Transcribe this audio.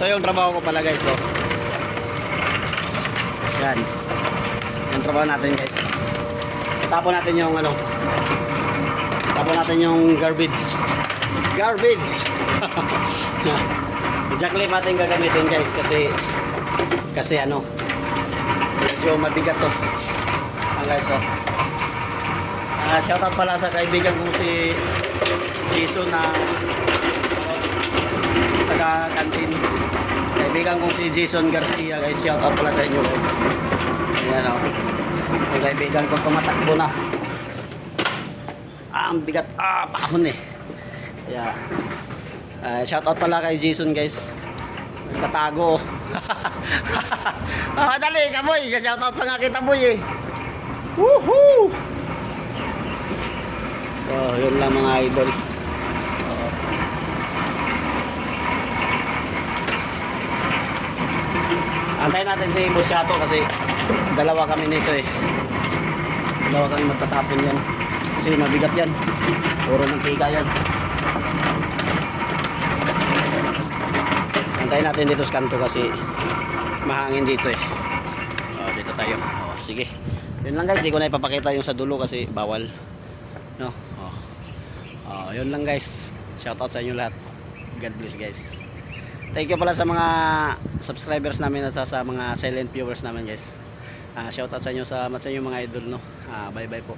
yung trabaho ko pala guys. So, yan. Yung trabaho natin guys. Tapon natin yung ano. Tapon natin yung garbage. Garbage. Jacklip natin gagamitin guys kasi ano medyo mabigat to. Guys, oh. Shoutout pala sa kaibigan kong si Jason na taga kantin. Kaibigan kong si Jason Garcia guys. Shoutout pala sa inyo guys. Ayan o. Yung kaibigan kong tumatakbo na. Ang bigat. Paahon eh. Yeah. Shoutout pala kay Jason guys. Katago. Dali ka boy. Shoutout pa nga kita boy eh. Woohoo! So, yun lang mga idol. Antayin natin si Boss Chato kasi dalawa kami nito eh. Dalawa kami magtatapon yan. Kasi mabigat yan. Puro mantika yan. Antayin natin dito sa kanto kasi mahangin dito eh. Dito tayo. Sige. Yun lang guys. Di ko na ipapakita yung sa dulo kasi bawal. No? Yun lang guys. Shoutout sa inyo lahat. God bless guys. Thank you pala sa mga subscribers namin at sa mga silent viewers namin guys. Shoutout sa inyo mga idol no. Bye bye po.